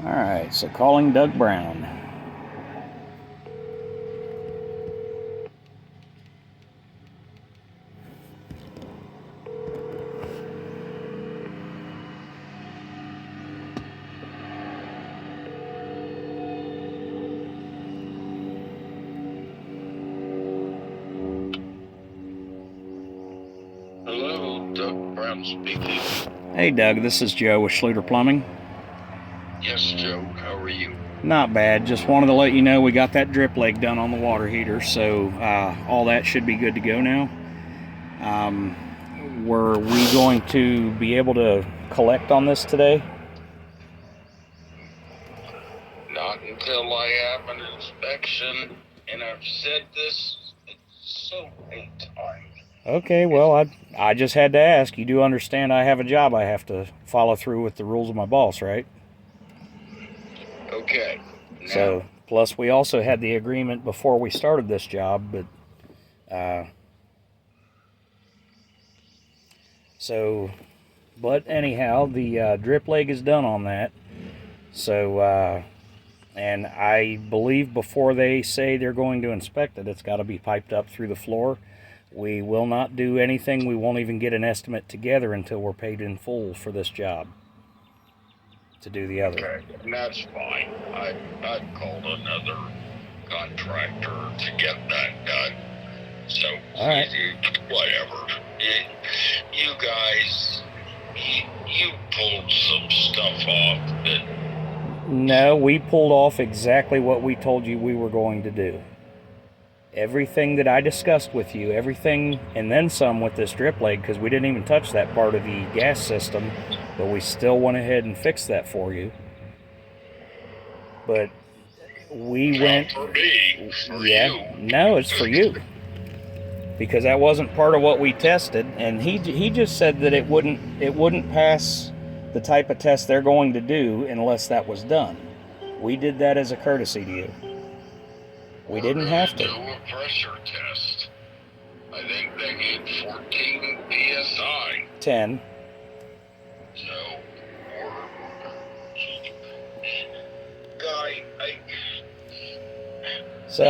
Alright, so calling Doug Brown. Hello, Doug Brown speaking. Hey Doug, this is Joe with Schluter Plumbing. Yes, Joe, how are you? Not bad, just wanted to let you know we got that drip leg done on the water heater, so all that should be good to go now. Were we going to be able to collect on this today? Not until I have an inspection, and I've said this so many times. Okay, well, I just had to ask. You do understand I have a job I have to follow through with the rules of my boss, right? Okay. Now, So, plus we also had the agreement before we started this job, but but anyhow, the drip leg is done on that. So, and I believe before they say they're going to inspect it, it's got to be piped up through the floor. We will not do anything. We won't even get an estimate together until we're paid in full for this job to do the other. okay, and that's fine. I've called another contractor to get that done. So, All right. whatever. You guys, you pulled some stuff off that... No, we pulled off exactly what we told you we were going to do. Everything that I discussed with you, everything, and then some with this drip leg, because we didn't even touch that part of the gas system, but we still went ahead and fixed that for you. But we went... For me, for yeah, you. no, it's for you. Because that wasn't part of what we tested, and he just said that it wouldn't pass the type of test they're going to do unless that was done. We did that as a courtesy to you. We didn't have to. Do a pressure test. I think they need 14 psi. 10. So, guy, So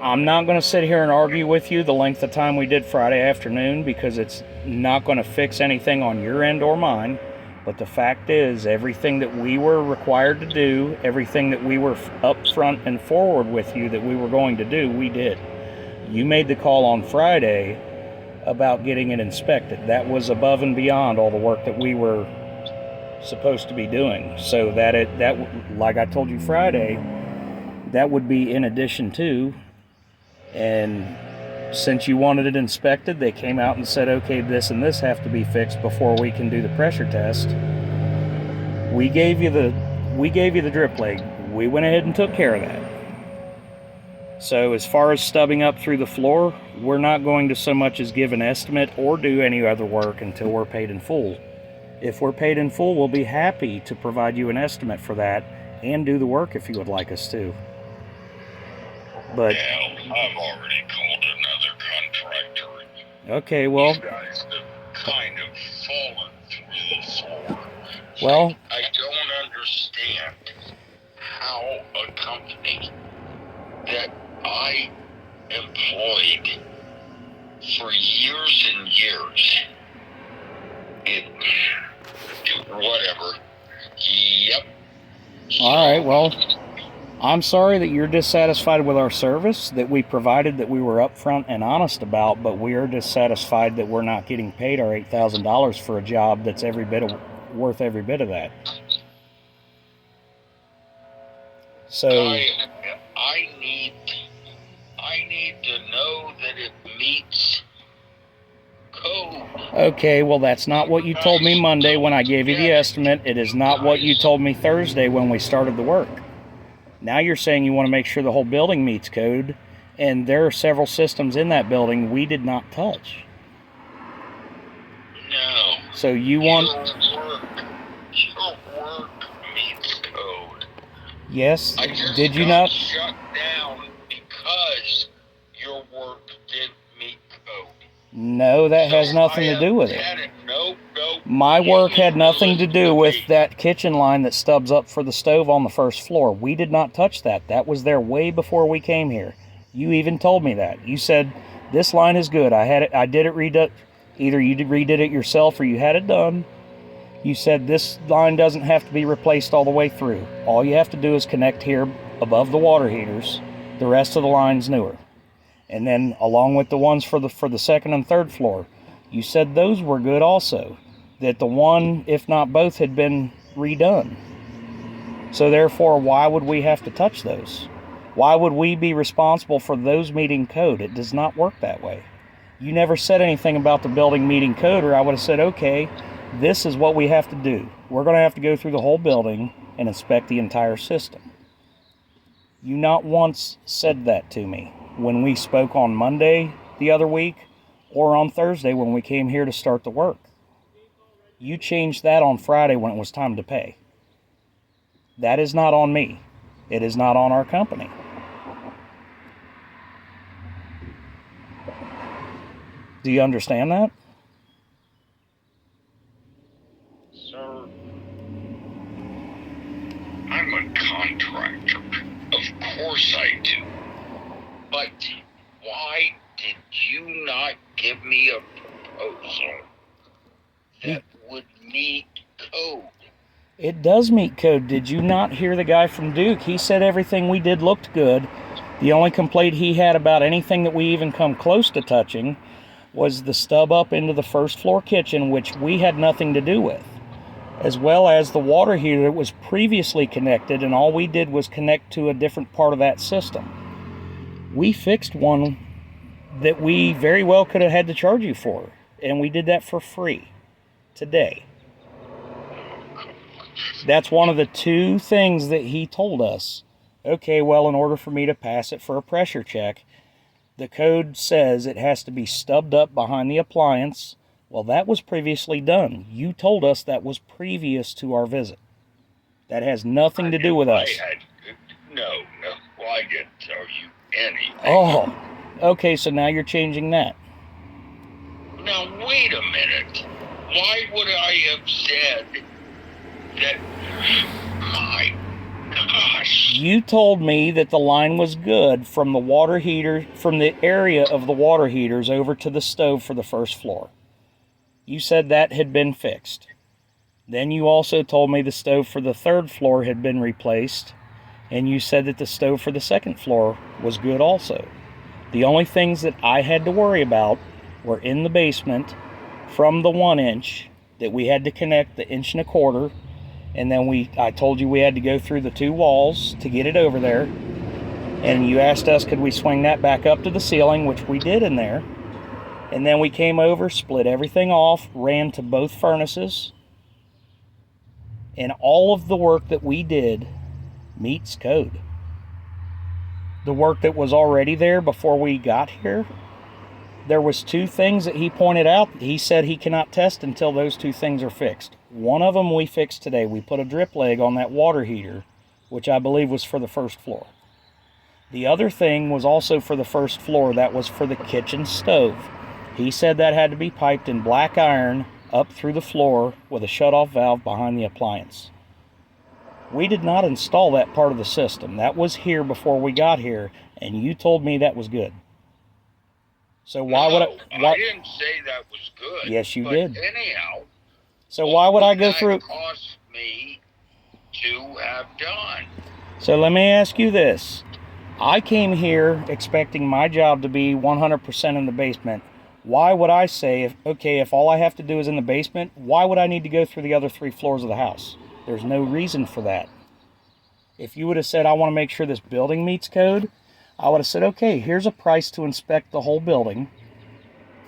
I'm not going to sit here and argue with you the length of time we did Friday afternoon, because it's not going to fix anything on your end or mine. But the fact is, everything that we were required to do, everything that we were up front and forward with you that we were going to do, we did. You made the call on Friday about getting it inspected. That was above and beyond all the work that we were supposed to be doing. So that like I told you Friday, that would be in addition to. And since you wanted it inspected, they came out and said, okay, this and this have to be fixed before we can do the pressure test. We gave you the drip leg. We went ahead and took care of that. So as far as stubbing up through the floor, we're not going to so much as give an estimate or do any other work until we're paid in full. If we're paid in full, we'll be happy to provide you an estimate for that and do the work if you would like us to. But well, I've already called another contractor. Okay, well, You guys have kind of fallen through the floor. well, I don't understand how a company that I employed for years and years, whatever. Yep. all right, well, I'm sorry that you're dissatisfied with our service that we provided, that we were upfront and honest about, but we are dissatisfied that we're not getting paid our $8,000 for a job that's worth every bit of that. So I need to know that it meets code. okay, well, that's not what you told me Monday when I gave you the estimate. It is not what you told me Thursday when we started the work. Now you're saying you want to make sure the whole building meets code, and there are several systems in that building we did not touch. No. So you want... Your work meets code. Yes, I just did you got not? shut down because your work didn't meet code. No, that has nothing to do with it. Nope. My work had nothing to do with that kitchen line that stubs up for the stove on the first floor. We did not touch that. That was there way before we came here. You even told me that. You said, this line is good. I did it redone. Either you redid it yourself or you had it done. You said this line doesn't have to be replaced all the way through. All you have to do is connect here above the water heaters. The rest of the line's newer. And then along with the ones for the second and third floor, you said those were good also. That the one, if not both, had been redone. So therefore, why would we have to touch those? Why would we be responsible for those meeting code? It does not work that way. You never said anything about the building meeting code, or I would have said, okay, this is what we have to do. We're going to have to go through the whole building and inspect the entire system. You not once said that to me when we spoke on Monday the other week or on Thursday when we came here to start the work. You changed that on Friday when it was time to pay. That is not on me. It is not on our company. Do you understand that? Sir, I'm a contractor. Of course I do. But why did you not give me a proposal that would meet code? It does meet code. Did you not hear the guy from Duke? He said everything we did looked good. The only complaint he had about anything that we even come close to touching was the stub up into the first floor kitchen, which we had nothing to do with, as well as the water heater that was previously connected, and all we did was connect to a different part of that system. We fixed one that we very well could have had to charge you for, and we did that for free today. That's one of the two things that he told us. Okay, well, in order for me to pass it for a pressure check, the code says it has to be stubbed up behind the appliance. Well, that was previously done. You told us that was previous to our visit. That has nothing to do with us. No, well, I didn't tell you anything. Oh, okay, so now you're changing that. Now, wait a minute. Why would I have said that? My gosh. You told me that the line was good from the water heater, from the area of the water heaters over to the stove for the first floor. You said that had been fixed. Then you also told me the stove for the third floor had been replaced, and you said that the stove for the second floor was good also. The only things that I had to worry about were in the basement from the 1 inch that we had to connect the 1 1/4 inch, and then I told you we had to go through the 2 walls to get it over there, and you asked us could we swing that back up to the ceiling, which we did in there. And then we came over, split everything off, ran to both furnaces, and all of the work that we did meets code. The work that was already there before we got here, there was 2 things that he pointed out. He said he cannot test until those 2 things are fixed. One of them we fixed today. We put a drip leg on that water heater, which I believe was for the first floor. The other thing was also for the first floor. That was for the kitchen stove. He said that had to be piped in black iron up through the floor with a shutoff valve behind the appliance. We did not install that part of the system. That was here before we got here, and you told me that was good. So why would I didn't say that was good. Yes, you did. Anyhow. So why would I go through? What cost me to have done? So let me ask you this. I came here expecting my job to be 100% in the basement. Why would I say, if all I have to do is in the basement, why would I need to go through the other 3 floors of the house? There's no reason for that. If you would have said, I want to make sure this building meets code, I would have said, okay, here's a price to inspect the whole building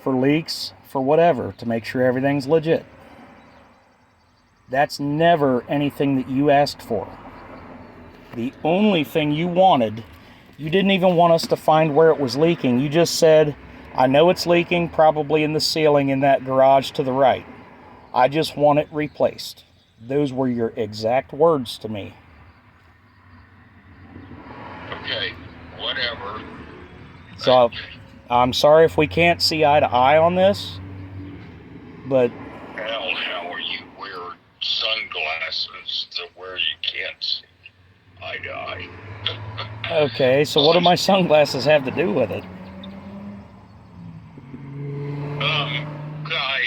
for leaks, for whatever, to make sure everything's legit. That's never anything that you asked for. The only thing you wanted, you didn't even want us to find where it was leaking. You just said, I know it's leaking, probably in the ceiling in that garage to the right. I just want it replaced. Those were your exact words to me. Okay, whatever. So I'm sorry if we can't see eye to eye on this, but Hell, Howard, sunglasses to where you can't see eye to eye. Okay, so what do my sunglasses have to do with it? Guy,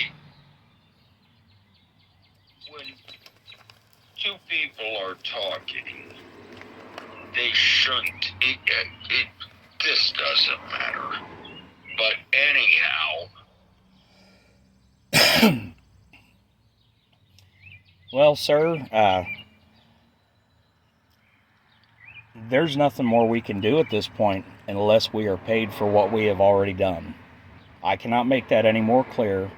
when two people are talking, they shouldn't. This doesn't matter. But anyhow. Well, sir, there's nothing more we can do at this point unless we are paid for what we have already done. I cannot make that any more clear.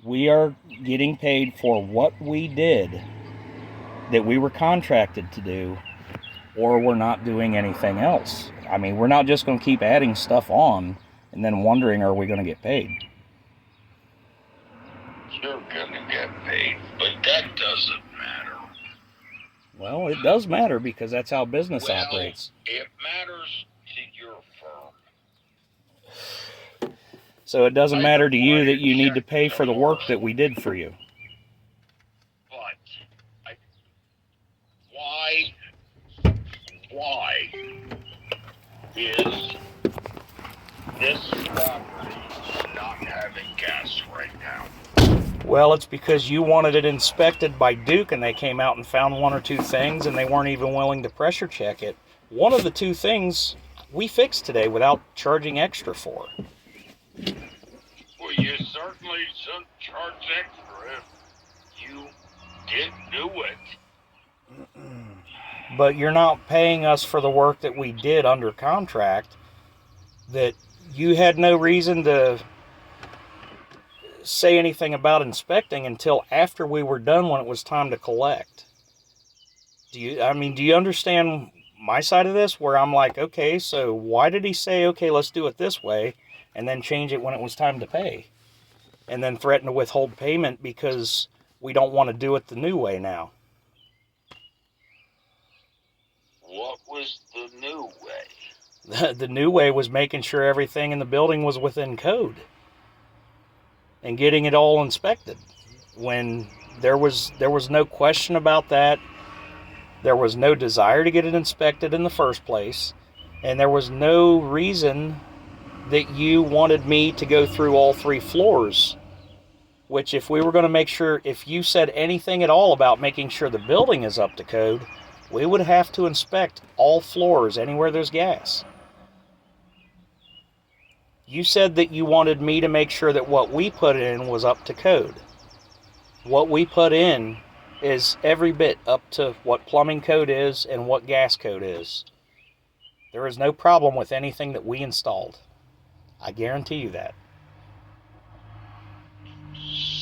We are getting paid for what we did that we were contracted to do, or we're not doing anything else. I mean, we're not just going to keep adding stuff on and then wondering, are we going to get paid? You're going to get paid, but that doesn't matter. Well, it does matter because that's how business operates. It matters to your firm. So it doesn't matter to you that you need to pay for the work that we did for you. But why is this property not having gas right now? Well, it's because you wanted it inspected by Duke and they came out and found one or two things and they weren't even willing to pressure check it. One of the two things we fixed today without charging extra for. Well, you certainly shouldn't charge extra if you didn't do it. But you're not paying us for the work that we did under contract that you had no reason to say anything about inspecting until after we were done when it was time to collect. Do you understand my side of this where I'm like, okay, so why did he say, okay, let's do it this way and then change it when it was time to pay and then threaten to withhold payment because we don't want to do it the new way now? What was the new way? The new way was making sure everything in the building was within code and getting it all inspected. When there was no question about that, there was no desire to get it inspected in the first place, and there was no reason that you wanted me to go through all 3 floors, which if we were going to make sure, if you said anything at all about making sure the building is up to code, we would have to inspect all floors anywhere there's gas. You said that you wanted me to make sure that what we put in was up to code. What we put in is every bit up to what plumbing code is and what gas code is. There is no problem with anything that we installed. I guarantee you that.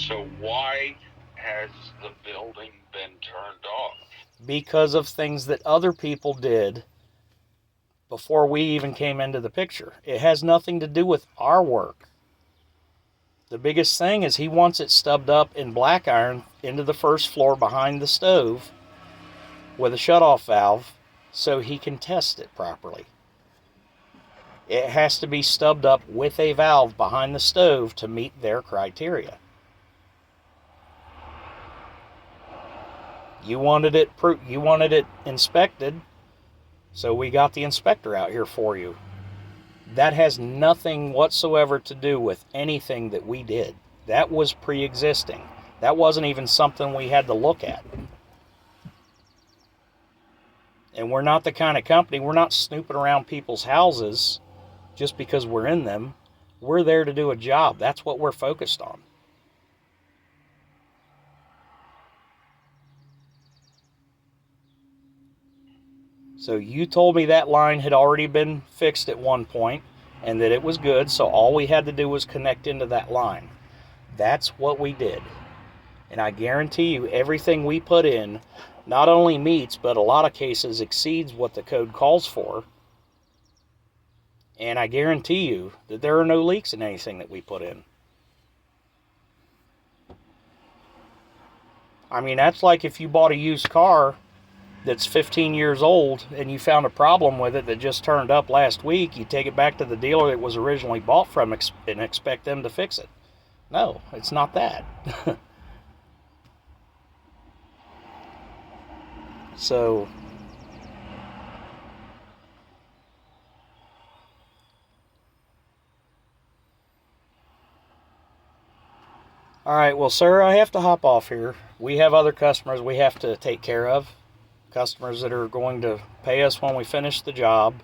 So why has the building been turned off? Because of things that other people did before we even came into the picture. It has nothing to do with our work. The biggest thing is he wants it stubbed up in black iron into the first floor behind the stove with a shutoff valve so he can test it properly. It has to be stubbed up with a valve behind the stove to meet their criteria. You wanted it inspected, so we got the inspector out here for you. That has nothing whatsoever to do with anything that we did. That was pre-existing. That wasn't even something we had to look at. And we're not the kind of company, we're not snooping around people's houses just because we're in them. We're there to do a job. That's what we're focused on. So you told me that line had already been fixed at one point and that it was good, so all we had to do was connect into that line. That's what we did. And I guarantee you everything we put in not only meets, but a lot of cases exceeds what the code calls for. And I guarantee you that there are no leaks in anything that we put in. I mean, that's like if you bought a used car that's 15 years old and you found a problem with it that just turned up last week, you take it back to the dealer it was originally bought from and expect them to fix it. No, it's not that. So, all right, well, sir, I have to hop off here. We have other customers we have to take care of, customers that are going to pay us when we finish the job.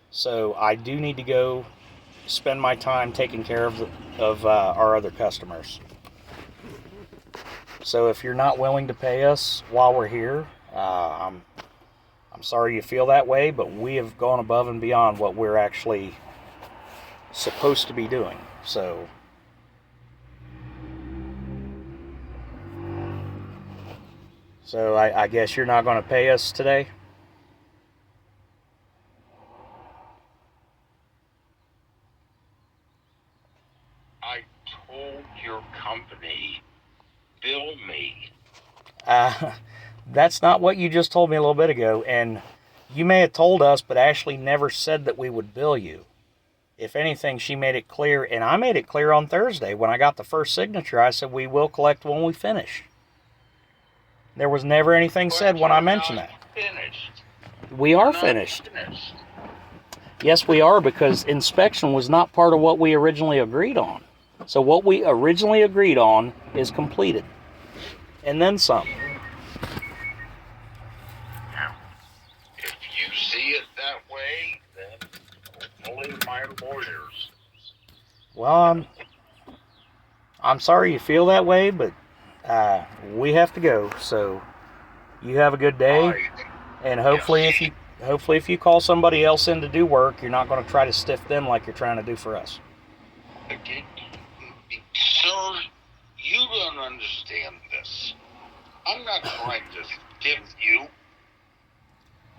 So I do need to go spend my time taking care of our other customers. So if you're not willing to pay us while we're here, I'm sorry you feel that way, but we have gone above and beyond what we're actually supposed to be doing. So I guess you're not going to pay us today? I told your company, bill me. That's not what you just told me a little bit ago, and you may have told us, but Ashley never said that we would bill you. If anything, she made it clear, and I made it clear on Thursday when I got the first signature. I said we will collect when we finish. There was never anything said when I mentioned that. Finished. We are finished. Yes, we are, because inspection was not part of what we originally agreed on. So what we originally agreed on is completed. And then some. Now, if you see it that way, then only my lawyers. Well, I'm sorry you feel that way, but we have to go. So you have a good day, and hopefully if you call somebody else in to do work, you're not going to try to stiff them like you're trying to do for us. Okay. Sir, you don't understand this. I'm not trying to stiff you.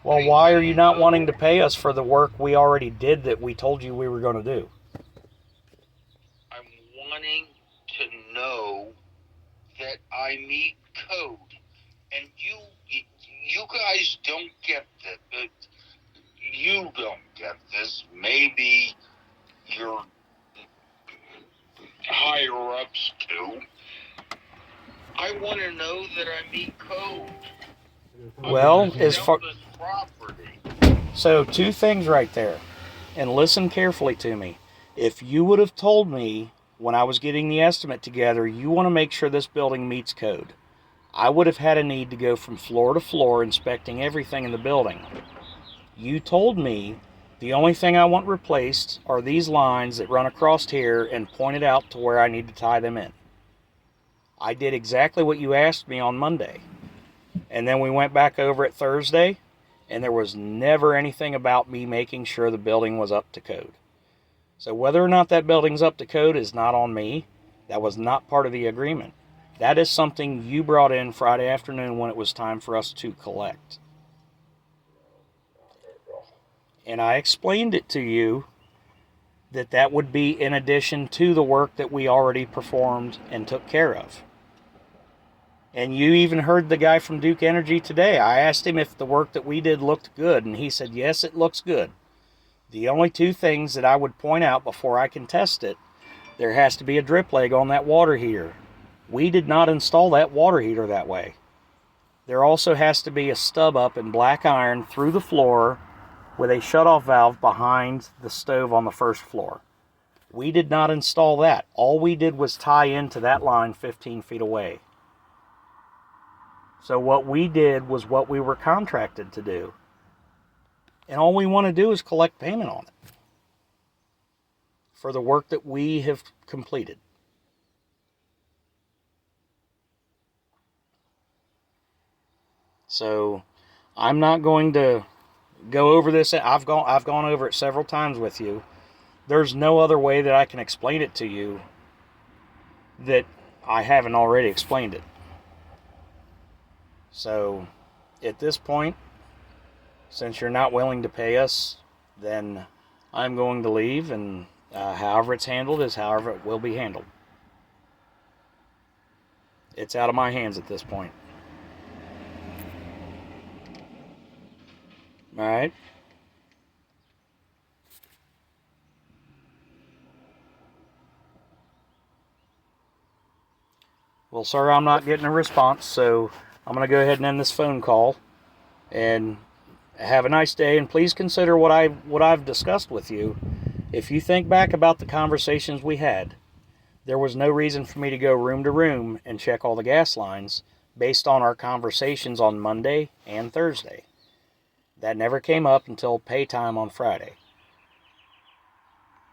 Well, why are you not wanting to pay us for the work we already did that we told you we were going to do? I'm wanting to know that I meet code, and you guys don't get this. You don't get this. Maybe your higher ups do. I want to know that I meet code. Well, as far so two things right there, and listen carefully to me. If you would have told me when I was getting the estimate together, you want to make sure this building meets code, I would have had a need to go from floor to floor inspecting everything in the building. You told me the only thing I want replaced are these lines that run across here and pointed out to where I need to tie them in. I did exactly what you asked me on Monday. And then we went back over it Thursday, and there was never anything about me making sure the building was up to code. So whether or not that building's up to code is not on me. That was not part of the agreement. That is something you brought in Friday afternoon when it was time for us to collect. And I explained it to you that would be in addition to the work that we already performed and took care of. And you even heard the guy from Duke Energy today. I asked him if the work that we did looked good, and he said, yes, it looks good. The only two things that I would point out before I can test it, there has to be a drip leg on that water heater. We did not install that water heater that way. There also has to be a stub up in black iron through the floor with a shutoff valve behind the stove on the first floor. We did not install that. All we did was tie into that line 15 feet away. So what we did was what we were contracted to do. And all we want to do is collect payment on it for the work that we have completed. So I'm not going to go over this. I've gone over it several times with you. There's no other way that I can explain it to you that I haven't already explained it. So at this point, since you're not willing to pay us, then I'm going to leave, and however it's handled is however it will be handled. It's out of my hands at this point. All right? Well, sir, I'm not getting a response, so I'm going to go ahead and end this phone call. And have a nice day, and please consider what I've discussed with you. If you think back about the conversations we had, there was no reason for me to go room to room and check all the gas lines based on our conversations on Monday and Thursday. That never came up until pay time on Friday.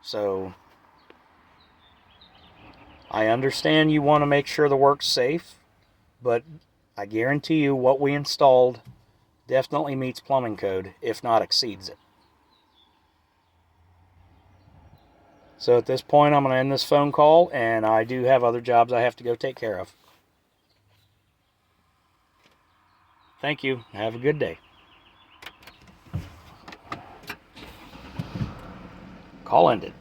So I understand you want to make sure the work's safe, but I guarantee you what we installed definitely meets plumbing code, if not exceeds it. So at this point, I'm going to end this phone call, and I do have other jobs I have to go take care of. Thank you. Have a good day. Call ended.